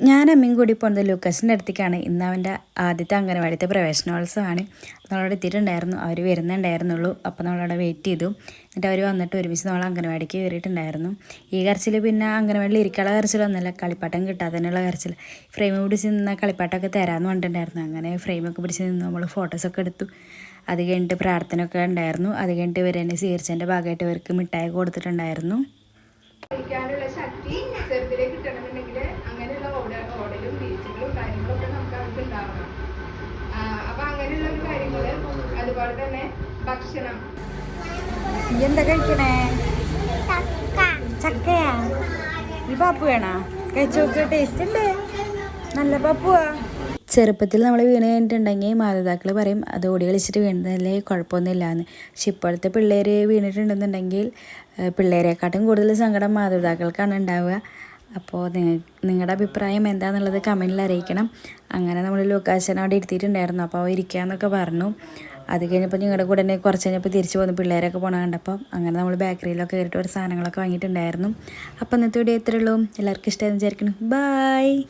ഞാൻ അമ്മയും കൂടി പോകുന്നത് ലൂക്കസിൻ്റെ അടുത്തേക്കാണ്. ഇന്ന് അവൻ്റെ ആദ്യത്തെ അംഗനവാടിത്തെ പ്രവേശനോത്സവമാണ്. നമ്മളവിടെ എത്തിയിട്ടുണ്ടായിരുന്നു, അവർ വരുന്നുണ്ടായിരുന്നുള്ളൂ. അപ്പോൾ നമ്മളവിടെ വെയിറ്റ് ചെയ്തു. എന്നിട്ട് അവർ വന്നിട്ട് ഒരുമിച്ച് നമ്മൾ അംഗനവാടിക്ക് കയറിയിട്ടുണ്ടായിരുന്നു. ഈ കരച്ചിൽ പിന്നെ അംഗനവാടിയിൽ ഇരിക്കാനുള്ള കരച്ചിലൊന്നുമല്ല, കളിപ്പാട്ടം കിട്ടാത്തതിനുള്ള കരച്ചിൽ. ഫ്രെയിം പിടിച്ച് നിന്ന കളിപ്പാട്ടമൊക്കെ തരാമെന്ന് പറഞ്ഞിട്ടുണ്ടായിരുന്നു. അങ്ങനെ ഫ്രെയിമൊക്കെ പിടിച്ച് നിന്ന് നമ്മൾ ഫോട്ടോസൊക്കെ എടുത്തു. അത് കഴിഞ്ഞിട്ട് പ്രാർത്ഥനയൊക്കെ ഉണ്ടായിരുന്നു. അത് കഴിഞ്ഞിട്ട് ഇവർ തന്നെ സ്വീകരിച്ചതിൻ്റെ ഭാഗമായിട്ട് ഇവർക്ക് മിഠായി കൊടുത്തിട്ടുണ്ടായിരുന്നു. കളിക്കാനുള്ള ശക്തി ചെറുതിലേക്ക് കിട്ടണമെന്നുണ്ടെങ്കിൽ അങ്ങനെയുള്ള ഓടലും ബീച്ചുകളും കാര്യങ്ങളൊക്കെ നമുക്ക് അവർക്ക് ഉണ്ടാവണം. അപ്പൊ അങ്ങനെയുള്ള ഒരു കാര്യങ്ങള്, അതുപോലെ തന്നെ ഭക്ഷണം. എന്താ കഴിക്കണേ? ചക്കയാ? ഈ പപ്പു വേണോ? കഴിച്ചോക്ക്, ടേസ്റ്റ് ഉണ്ട്, നല്ല പപ്പുവാ. ചെറുപ്പത്തിൽ നമ്മൾ വീണ് കഴിഞ്ഞിട്ടുണ്ടെങ്കിൽ മാതാപിതാക്കൾ പറയും അത് ഓടി കളിച്ചിട്ട് വീണതല്ലേ, കുഴപ്പമൊന്നുമില്ലാന്ന്. പക്ഷെ ഇപ്പോഴത്തെ പിള്ളേർ വീണിട്ടുണ്ടെന്നുണ്ടെങ്കിൽ പിള്ളേരെക്കാട്ടും കൂടുതൽ സങ്കടം മാതാപിതാക്കൾക്കാണ് ഉണ്ടാവുക. അപ്പോൾ നിങ്ങളുടെ അഭിപ്രായം എന്താണെന്നുള്ളത് കമൻറ്റിൽ അറിയിക്കണം. അങ്ങനെ നമ്മൾ ലൂക്കാശനെ അവിടെ ഇരുത്തിയിട്ടുണ്ടായിരുന്നു. അപ്പോൾ അവ ഇരിക്കാമെന്നൊക്കെ പറഞ്ഞു. അത് കഴിഞ്ഞപ്പോൾ ഞങ്ങളുടെ കൂടെ തന്നെ കുറച്ച് കഴിഞ്ഞപ്പോൾ തിരിച്ചു പോകുന്നു, പിള്ളേരൊക്കെ പോകണ കണ്ടപ്പോൾ. അങ്ങനെ നമ്മൾ ബേക്കറിയിലൊക്കെ കയറിയിട്ട് ഒരു സാധനങ്ങളൊക്കെ വാങ്ങിയിട്ടുണ്ടായിരുന്നു. അപ്പോൾ ഇന്നത്തെ വീഡിയോ ഇത്രയേ ഉള്ളൂ. എല്ലാവർക്കും ഇഷ്ടമായെന്ന് വിചാരിക്കുന്നു. ബൈ.